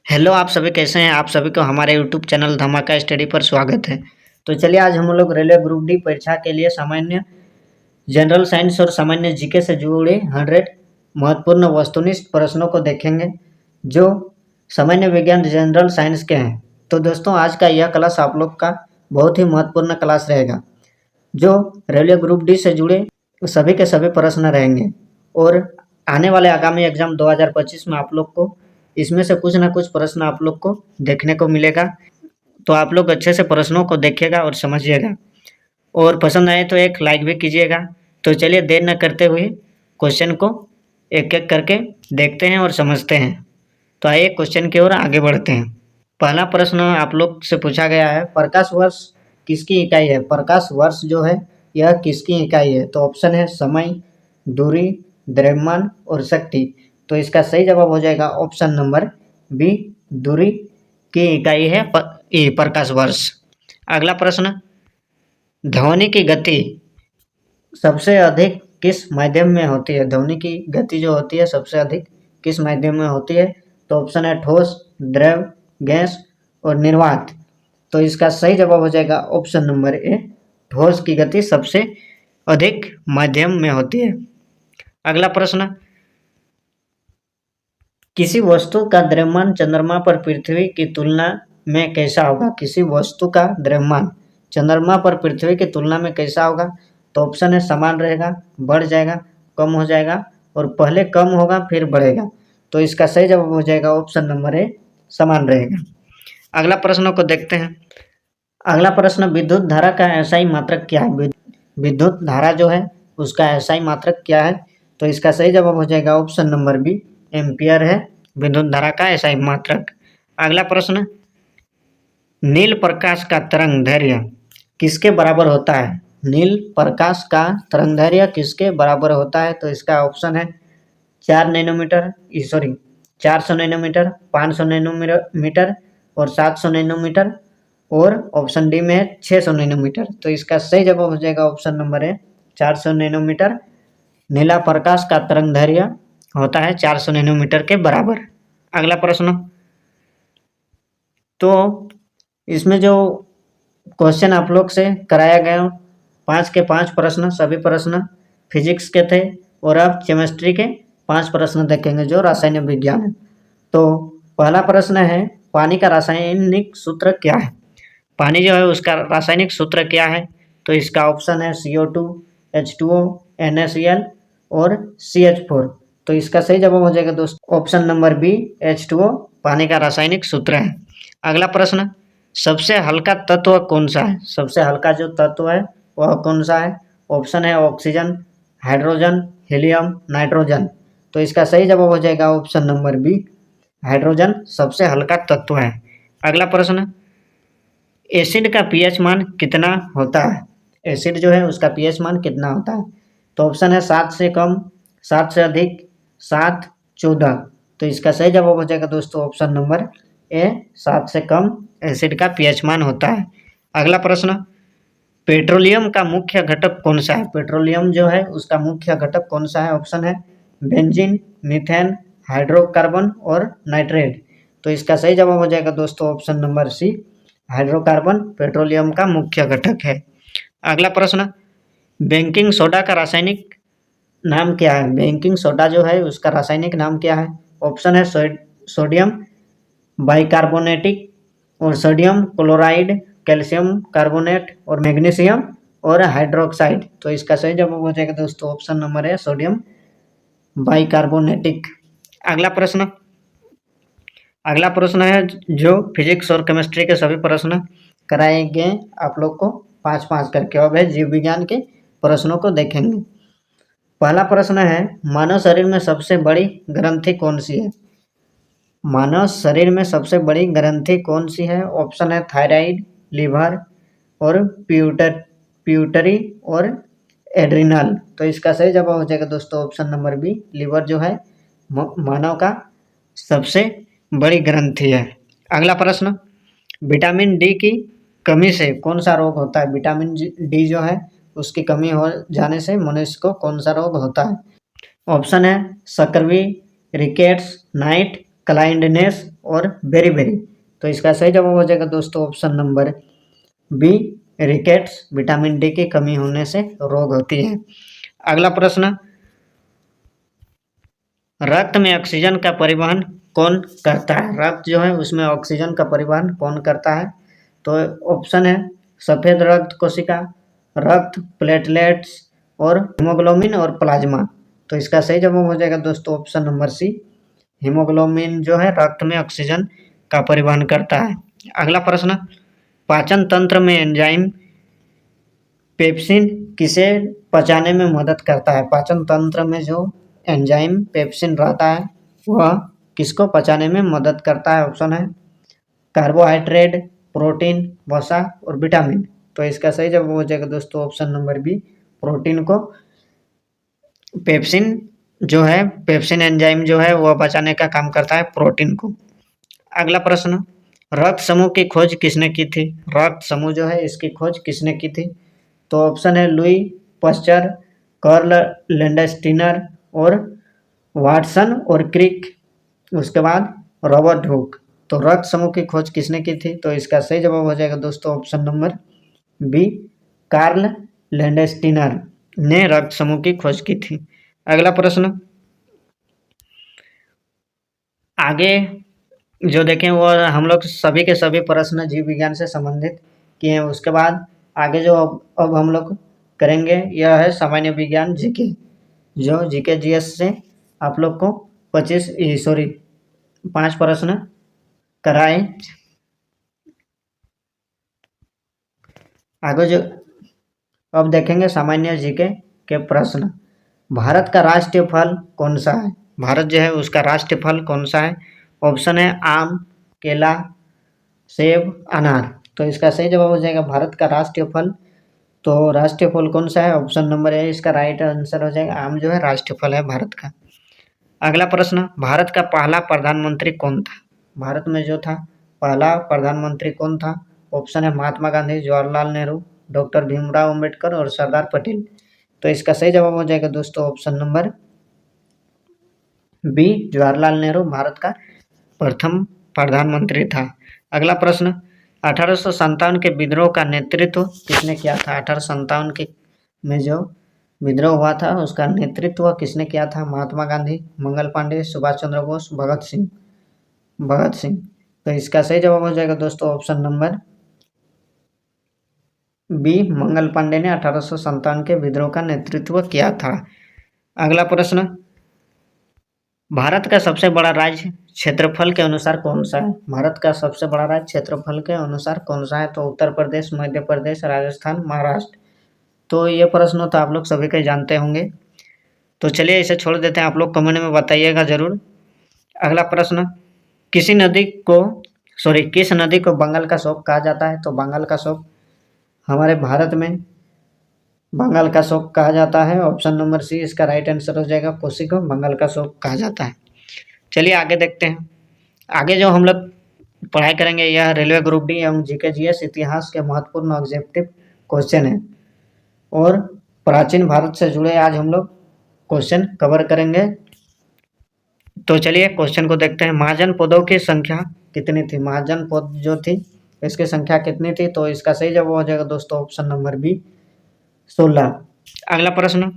Hello, आप सभी कैसे हैं। आप सभी को हमारे यूट्यूब चैनल धमाका स्टडी पर स्वागत है। तो चलिए आज हम लोग रेलवे ग्रुप डी परीक्षा के लिए सामान्य जनरल साइंस और सामान्य जीके से जुड़े 100 महत्वपूर्ण वस्तुनिष्ठ प्रश्नों को देखेंगे जो सामान्य विज्ञान जनरल साइंस के हैं। तो दोस्तों आज का यह क्लास आप लोग का बहुत ही महत्वपूर्ण क्लास रहेगा जो रेलवे ग्रुप डी से जुड़े सभी के सभी प्रश्न रहेंगे और आने वाले आगामी एग्जाम 2025 में आप लोग को इसमें से कुछ ना कुछ प्रश्न आप लोग को देखने को मिलेगा। तो आप लोग अच्छे से प्रश्नों को देखिएगा और समझिएगा और पसंद आए तो एक लाइक भी कीजिएगा। तो चलिए देर न करते हुए क्वेश्चन को एक एक करके देखते हैं और समझते हैं। तो आइए क्वेश्चन की ओर आगे बढ़ते हैं। पहला प्रश्न आप लोग से पूछा गया है, प्रकाश वर्ष किसकी इकाई है। प्रकाश वर्ष जो है यह किसकी इकाई है। तो ऑप्शन है समय, दूरी, द्रव्यमान और शक्ति। तो इसका सही जवाब हो जाएगा ऑप्शन नंबर बी, दूरी की इकाई है प्रकाश वर्ष। अगला प्रश्न, ध्वनि की गति सबसे अधिक किस माध्यम में होती है। ध्वनि की गति जो होती है सबसे अधिक किस माध्यम में होती है। तो ऑप्शन है ठोस, द्रव, गैस और निर्वात। तो इसका सही जवाब हो जाएगा ऑप्शन नंबर ए, ठोस की गति सबसे अधिक माध्यम में होती है। अगला प्रश्न, किसी वस्तु का द्रव्यमान चंद्रमा पर पृथ्वी की तुलना में कैसा होगा। किसी वस्तु का द्रव्यमान चंद्रमा पर पृथ्वी की तुलना में कैसा होगा। तो ऑप्शन है समान रहेगा, बढ़ जाएगा, कम हो जाएगा और पहले कम होगा फिर बढ़ेगा। तो इसका सही जवाब हो जाएगा ऑप्शन नंबर ए, समान रहेगा। अगला प्रश्न को देखते हैं। अगला प्रश्न, विद्युत धारा का एसआई मात्रक क्या है। विद्युत धारा जो है उसका एसआई मात्रक क्या है। तो इसका सही जवाब हो जाएगा ऑप्शन नंबर बी, एम्पियर है विद्युत धारा का एसआई मात्रक। अगला प्रश्न, नील प्रकाश का तरंगदैर्घ्य किसके बराबर होता है। नील प्रकाश का तरंगदैर्घ्य किसके बराबर होता है। तो इसका ऑप्शन है 4 नैनोमीटर 400 नैनोमीटर, 500 नैनोमीटर और 700 नैनोमीटर और ऑप्शन डी में है 600 नैनोमीटर। तो इसका सही जवाब हो जाएगा ऑप्शन नंबर है 400 नैनोमीटर। नीला प्रकाश का तरंगदैर्घ्य होता है 400 नैनोमीटर के बराबर। अगला प्रश्न, तो इसमें जो क्वेश्चन आप लोग से कराया गया 5 के 5 प्रश्न, सभी प्रश्न फिजिक्स के थे और अब केमिस्ट्री के 5 प्रश्न देखेंगे जो रासायनिक विज्ञान है। तो पहला प्रश्न है, पानी का रासायनिक सूत्र क्या है। पानी जो है उसका रासायनिक सूत्र क्या है। तो इसका ऑप्शन है CO2, H2O, NaCl और CH4। तो इसका सही जवाब हो जाएगा दोस्तों ऑप्शन नंबर बी, H2O पानी का रासायनिक सूत्र है। अगला प्रश्न, सबसे हल्का तत्व कौन सा है। सबसे हल्का जो तत्व है वह कौन सा है। ऑप्शन है ऑक्सीजन, हाइड्रोजन, हीलियम, नाइट्रोजन। तो इसका सही जवाब हो जाएगा ऑप्शन नंबर बी, हाइड्रोजन सबसे हल्का तत्व है। अगला प्रश्न, एसिड का पीएच मान कितना होता है। एसिड जो है उसका पीएच मान कितना होता है। तो ऑप्शन है 7 से कम, 7 से अधिक, 7, 14। तो इसका सही जवाब हो जाएगा दोस्तों ऑप्शन नंबर ए, 7 से कम एसिड का पीएच मान होता है। अगला प्रश्न, पेट्रोलियम का मुख्य घटक कौन सा है। पेट्रोलियम जो है उसका मुख्य घटक कौन सा है। ऑप्शन है बेंजीन, मीथेन, हाइड्रोकार्बन और नाइट्रेट। तो इसका सही जवाब हो जाएगा दोस्तों option number C, hydrocarbon petroleum का मुख्य घटक है। अगला प्रश्न, बेकिंग सोडा का रासायनिक नाम क्या है। बेकिंग सोडा जो है उसका रासायनिक नाम क्या है। ऑप्शन है सोडियम बाइकार्बोनेटिक और सोडियम क्लोराइड, कैल्शियम कार्बोनेट और मैग्नीशियम और हाइड्रोक्साइड। तो इसका सही जवाब हो जाएगा दोस्तों ऑप्शन नंबर है सोडियम बाइकार्बोनेटिक। अगला प्रश्न है जो फिजिक्स और केमिस्ट्री के सभी प्रश्न कराए गए आप लोग को 5-5 करके। अब है जीव विज्ञान के प्रश्नों को देखेंगे। पहला प्रश्न है, मानव शरीर में सबसे बड़ी ग्रंथि कौन सी है। मानव शरीर में सबसे बड़ी ग्रंथि कौन सी है। ऑप्शन है थायराइड, लीवर और प्यूटरी और एड्रिनल। तो इसका सही जवाब हो जाएगा दोस्तों ऑप्शन नंबर बी, लीवर जो है मानव का सबसे बड़ी ग्रंथि है। अगला प्रश्न, विटामिन डी की कमी से कौन सा रोग होता है। विटामिन डी जो है उसकी कमी हो जाने से मनुष्य को कौन सा रोग होता है। ऑप्शन है स्कर्वी, रिकेट्स, नाइट काइंडनेस और वेरी वेरी। तो इसका सही जवाब हो जाएगा दोस्तों option number B, rickets. Vitamin D की कमी होने से रोग होती है। अगला प्रश्न, रक्त में ऑक्सीजन का परिवहन कौन करता है? रक्त जो है उसमें ऑक्सीजन का परिवहन कौन करता है? तो ऑप्शन है सफेद रक्त कोशिका, रक्त, प्लेटलेट्स और हीमोग्लोबिन और प्लाज्मा। तो इसका सही जवाब हो जाएगा दोस्तों ऑप्शन नंबर सी, हीमोग्लोबिन जो है रक्त में ऑक्सीजन का परिवहन करता है। अगला प्रश्न, पाचन तंत्र में एंजाइम पेप्सिन किसे पचाने में मदद करता है? पाचन तंत्र में जो एंजाइम पेप्सिन रहता है वह किसको पचाने में मदद करता है? ऑप्शन है कार्बोहाइड्रेट, प्रोटीन, वसा और विटामिन। तो इसका सही जवाब हो जाएगा दोस्तों ऑप्शन नंबर बी, प्रोटीन को पेप्सिन जो है, पेप्सिन एंजाइम जो है वह पचाने का काम करता है प्रोटीन को। अगला प्रश्न, रक्त समूह की खोज किसने की थी? रक्त समूह जो है इसकी खोज किसने की थी? तो ऑप्शन है लुई पास्चर, कार्ल लैंडस्टीनर और वाटसन और क्रिक। उसके बाद रॉबर्ट हुक। तो रक्त समूह की खोज किसने की थी? तो इसका सही जवाब हो जाएगा दोस्तों option number B, Karl Landsteiner ने रक्त समूह की खोज की थी। अगला प्रश्न, आगे जो देखें वो हम लोग सभी के सभी प्रश्न जीव विज्ञान से संबंधित किए हैं। उसके बाद आगे जो अब हम लोग करेंगे यह है सामान्य विज्ञान जीके, जो जीके जीएस से आप लोग को 5 प्रश्न कराए। आगे जो अब देखेंगे सामान्य जीके के प्रश्न। भारत का राष्ट्रीय फल कौन सा है? भारत जो है उसका राष्ट्रीय फल कौन सा है? ऑप्शन है आम, केला, सेब, अनार। तो इसका सही जवाब हो जाएगा भारत का राष्ट्रीय फल। तो राष्ट्रीय फल कौन सा है? ऑप्शन नंबर ए इसका राइट आंसर हो जाएगा, आम जो है राष्ट्रीय फल है भारत का। अगला प्रश्न, भारत का पहला प्रधानमंत्री कौन था? भारत में जो था पहला प्रधानमंत्री कौन था? ऑप्शन है महात्मा गांधी, जवाहरलाल नेहरू, डॉक्टर भीमराव अम्बेडकर और सरदार पटेल। तो इसका सही जवाब हो जाएगा दोस्तों option number B, Jawaharlal Nehru Bharat का प्रथम प्रधानमंत्री था। अगला प्रश्न, 1857 के विद्रोह का नेतृत्व किसने किया था? 1857 के में जो विद्रोह हुआ था उसका नेतृत्व किसने किया था? महात्मा गांधी, मंगल पांडे, सुभाष चंद्र बोस, भगत सिंह। तो इसका सही जवाब हो जाएगा दोस्तों option number B, Mangal Pandey ने 1857 के विद्रोह का नेतृत्व किया था। अगला प्रश्न, भारत का सबसे बड़ा राज्य क्षेत्रफल के अनुसार कौन सा है? भारत का सबसे बड़ा राज्य क्षेत्रफल के अनुसार कौन सा है? तो उत्तर प्रदेश, मध्य प्रदेश, राजस्थान, महाराष्ट्र। तो ये प्रश्न तो आप लोग सभी के जानते होंगे, तो चलिए इसे छोड़ देते हैं, आप लोग कमेंट में बताइएगा जरूर। अगला प्रश्न, किस नदी को बंगाल का शोक कहा जाता है? तो बंगाल का शोक हमारे भारत में बंगाल का शोक कहा जाता है। ऑप्शन नंबर सी इसका राइट आंसर हो जाएगा, कोसी को बंगाल का शोक कहा जाता है। चलिए आगे देखते हैं। आगे जो हम लोग पढ़ाई करेंगे यह रेलवे ग्रुप डी एवं जीके जीएस इतिहास के महत्वपूर्ण ऑब्जेक्टिव क्वेश्चन है और प्राचीन भारत से जुड़े आज हम लोग क्वेश्चन कवर करेंगे। तो चलिए क्वेश्चन को देखते हैं। महाजन पदों की संख्या कितनी थी? महाजन पद जो थी इसकी संख्या कितनी थी? तो इसका सही जवाब हो जाएगा दोस्तों ऑप्शन नंबर बी, 16। अगला प्रश्न,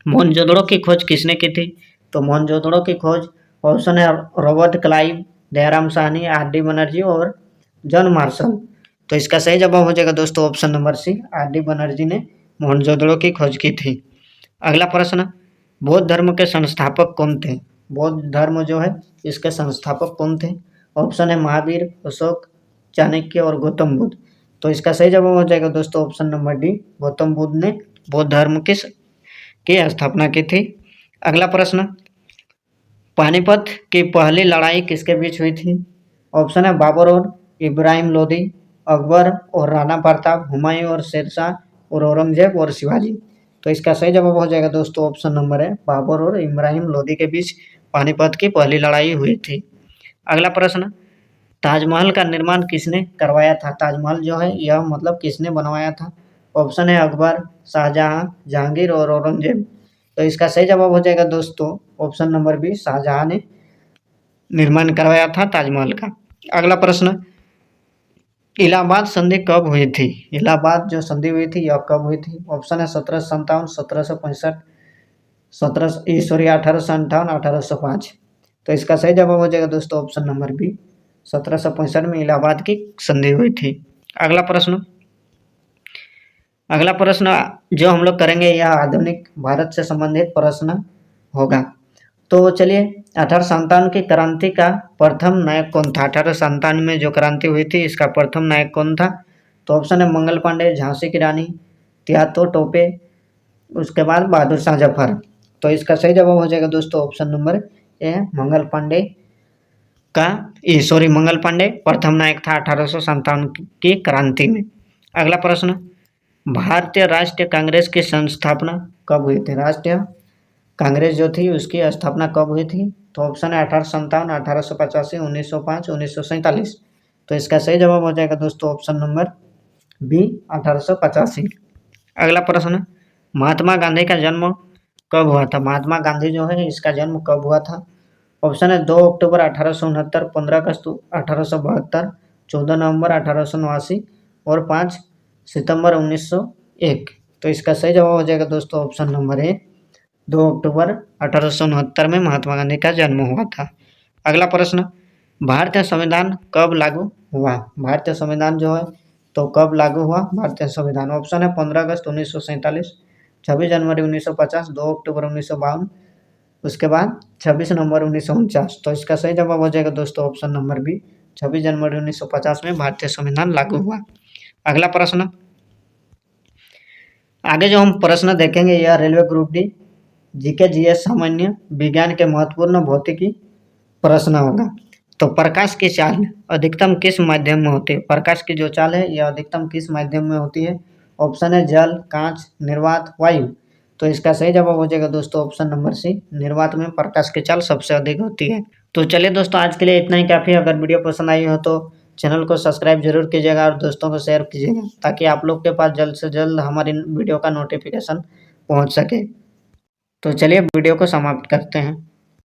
मोहनजोदड़ो की खोज किसने की थी? तो मोहनजोदड़ो की खोज ऑप्शन है Robert Clive, Dayaram Sahni, RD. Banerjee और जॉन मार्शल। तो इसका सही जवाब हो जाएगा दोस्तों option number C, R D. Banerjee ने मोहनजोदड़ो की खोज की थी। अगला प्रश्न, बौद्ध धर्म के संस्थापक कौन थे? बौद्ध धर्म जो है इसके संस्थापक कौन थे? ऑप्शन है महावीर, अशोक, चाणक्य और गौतम बुद्ध। तो इसका सही जवाब हो जाएगा दोस्तों option number D, Gautam Buddha ने बौद्ध धर्म की स्थापना की थी। अगला प्रश्न, पानीपत की पहली लड़ाई किसके बीच हुई थी? ऑप्शन है बाबर और इब्राहिम लोदी, अकबर और राणा प्रताप, हुमायूं और शेरशाह और औरंगजेब और शिवाजी। तो इसका सही जवाब हो जाएगा दोस्तों ऑप्शन नंबर है बाबर और इब्राहिम लोदी के बीच पानीपत की पहली लड़ाई हुई थी। अगला प्रश्न, ताजमहल का निर्माण किसने करवाया था? ताजमहल जो है यह मतलब किसने बनवाया था? ऑप्शन है अकबर, शाहजहां, जहांगीर और औरंगजेब। तो इसका सही जवाब हो जाएगा दोस्तों ऑप्शन नंबर बी, शाहजहां ने निर्माण करवाया था ताजमहल का। अगला प्रश्न, इलाहाबाद संधि कब हुई थी? इलाहाबाद जो संधि हुई थी यह कब हुई थी? ऑप्शन है 1757, 1765, 1858, 1805। तो इसका सही जवाब हो जाएगा दोस्तों ऑप्शन नंबर बी, 1765 में इलाहाबाद की संधि हुई थी। अगला प्रश्न जो हम लोग करेंगे यह आधुनिक भारत से संबंधित प्रश्न होगा। तो चलिए, 1857 की क्रांति का प्रथम नायक कौन था? 1857 में जो क्रांति हुई थी इसका प्रथम नायक कौन था? तो ऑप्शन है मंगल पांडे, झांसी की रानी, त्यातो टोपे, उसके बाद बहादुर शाह जफर। तो इसका सही जवाब हो जाएगा दोस्तों option number A, Mangal Pandey प्रथम नायक था 1857 की क्रांति में। अगला प्रश्न, भारतीय राष्ट्रीय कांग्रेस की संस्थापना कब हुई थी? राष्ट्रीय कांग्रेस जो थी उसकी स्थापना कब हुई थी? तो ऑप्शन है 1857, 1885, 1905, 1947। तो इसका सही जवाब हो जाएगा दोस्तों ऑप्शन नंबर बी, 1885। अगला प्रश्न, महात्मा गांधी का जन्म कब हुआ था? महात्मा गांधी जो है इसका जन्म कब हुआ था? ऑप्शन है 2 अक्टूबर 1869, 15 अगस्त 1872, 14 नवंबर 1889 और 5 सितंबर 1901। तो इसका सही जवाब हो जाएगा दोस्तों ऑप्शन नंबर ए, 2 अक्टूबर 1869 में महात्मा गांधी का जन्म हुआ था। अगला प्रश्न, भारतीय संविधान कब लागू हुआ? भारतीय संविधान जो है तो कब लागू हुआ भारतीय संविधान? ऑप्शन है 15 अगस्त 1947, 26 जनवरी 1950, 2 अक्टूबर 1952, उसके बाद 26 नवंबर 1949। तो इसका सही जवाब हो जाएगा दोस्तों ऑप्शन नंबर बी, 26 जनवरी 1950 में भारतीय संविधान लागू हुआ। अगला प्रश्न, आगे जो हम प्रश्न देखेंगे यह railway group D GK GS सामान्य विज्ञान के महत्वपूर्ण भौतिकी प्रश्न होगा। तो प्रकाश की चाल अधिकतम किस माध्यम में होती है? प्रकाश की जो चाल है यह अधिकतम किस माध्यम में होती है? ऑप्शन है जल, कांच, निर्वात, वायु। तो इसका सही जवाब हो जाएगा दोस्तों ऑप्शन नंबर सी, निर्वात में प्रकाश की चाल सबसे अधिक होती है। तो चलिए दोस्तों, आज के लिए इतना ही काफ़ी। अगर वीडियो पसंद आई हो तो चैनल को सब्सक्राइब जरूर कीजिएगा और दोस्तों को शेयर कीजिएगा ताकि आप लोग के पास जल्द से जल्द हमारी वीडियो का नोटिफिकेशन पहुंच सके। तो चलिए वीडियो को समाप्त करते हैं।